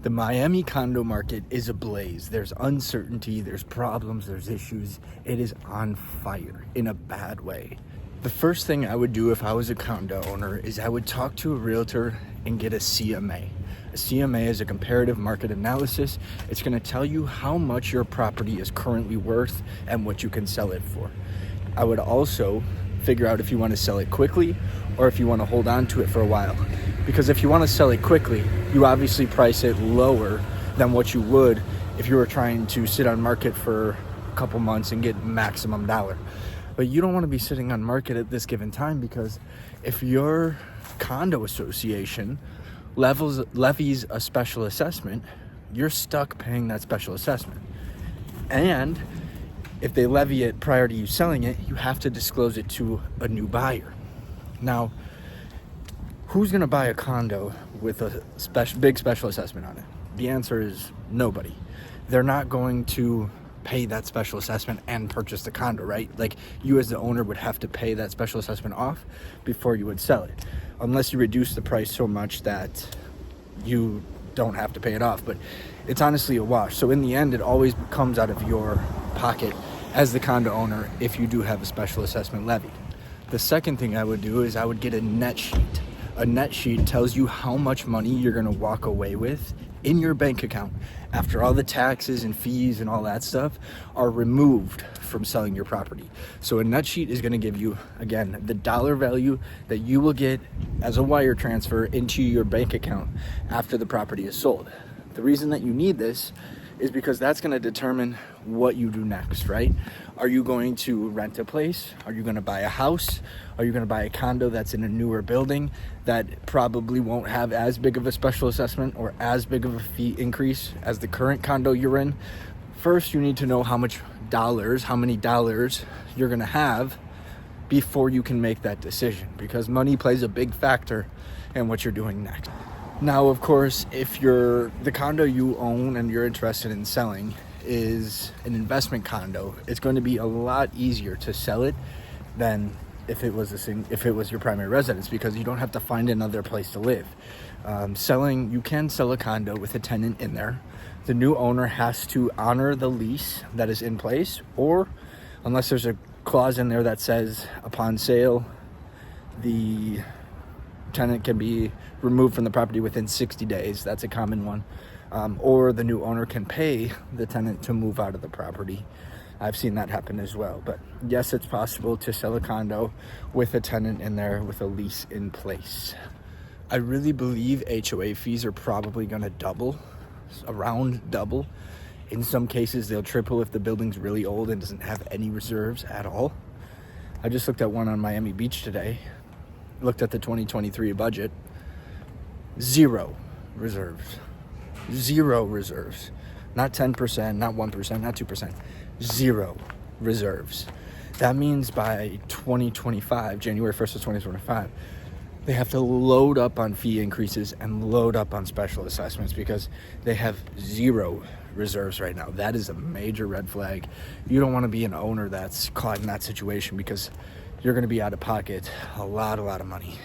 The Miami condo market is ablaze. There's uncertainty, there's problems, there's issues. It is on fire in a bad way. The first thing I would do if I was a condo owner is I would talk to a realtor and get a CMA. A CMA is a comparative market analysis. It's going to tell you how much your property is currently worth and what you can sell it for. I would also figure out if you want to sell it quickly or if you want to hold on to it for a while. Because if you want to sell it quickly, you obviously price it lower than what you would if you were trying to sit on market for a couple months and get maximum dollar. But you don't want to be sitting on market at this given time, because if your condo association levies a special assessment, you're stuck paying that special assessment. And if they levy it prior to you selling it, you have to disclose it to a new buyer. Now, who's going to buy a condo with a big special assessment on it? The answer is nobody. They're not going to pay that special assessment and purchase the condo, right? Like, you as the owner would have to pay that special assessment off before you would sell it, unless you reduce the price so much that you don't have to pay it off. But it's honestly a wash. So in the end, it always comes out of your pocket as the condo owner if you do have a special assessment levied. The second thing I would do is I would get a net sheet. A net sheet tells you how much money you're going to walk away with in your bank account after all the taxes and fees and all that stuff are removed from selling your property. So a net sheet is going to give you, again, the dollar value that you will get as a wire transfer into your bank account after the property is sold. The reason that you need this is because that's going to determine what you do next, right? Are you going to rent a place? Are you going to buy a house? Are you going to buy a condo that's in a newer building that probably won't have as big of a special assessment or as big of a fee increase as the current condo you're in? First, you need to know how many dollars you're going to have before you can make that decision, because money plays a big factor in what you're doing next. Now, of course, if the condo you own and you're interested in selling is an investment condo, it's going to be a lot easier to sell it than if it was your primary residence, because you don't have to find another place to live. You can sell a condo with a tenant in there. The new owner has to honor the lease that is in place, or unless there's a clause in there that says upon sale, the tenant can be removed from the property within 60 days. That's a common one. Or the new owner can pay the tenant to move out of the property. I've seen that happen as well. But yes, it's possible to sell a condo with a tenant in there with a lease in place. I really believe HOA fees are probably going to around double. In some cases, they'll triple if the building's really old and doesn't have any reserves at all. I just looked at one on Miami Beach today. Looked at the 2023 budget. 0 reserves. 0 reserves. Not 10%, not 1%, not 2%. 0 reserves. That means by 2025, January 1st of 2025, they have to load up on fee increases and load up on special assessments because they have 0 reserves right now. That is a major red flag. You don't want to be an owner that's caught in that situation, because you're going to be out of pocket a lot of money.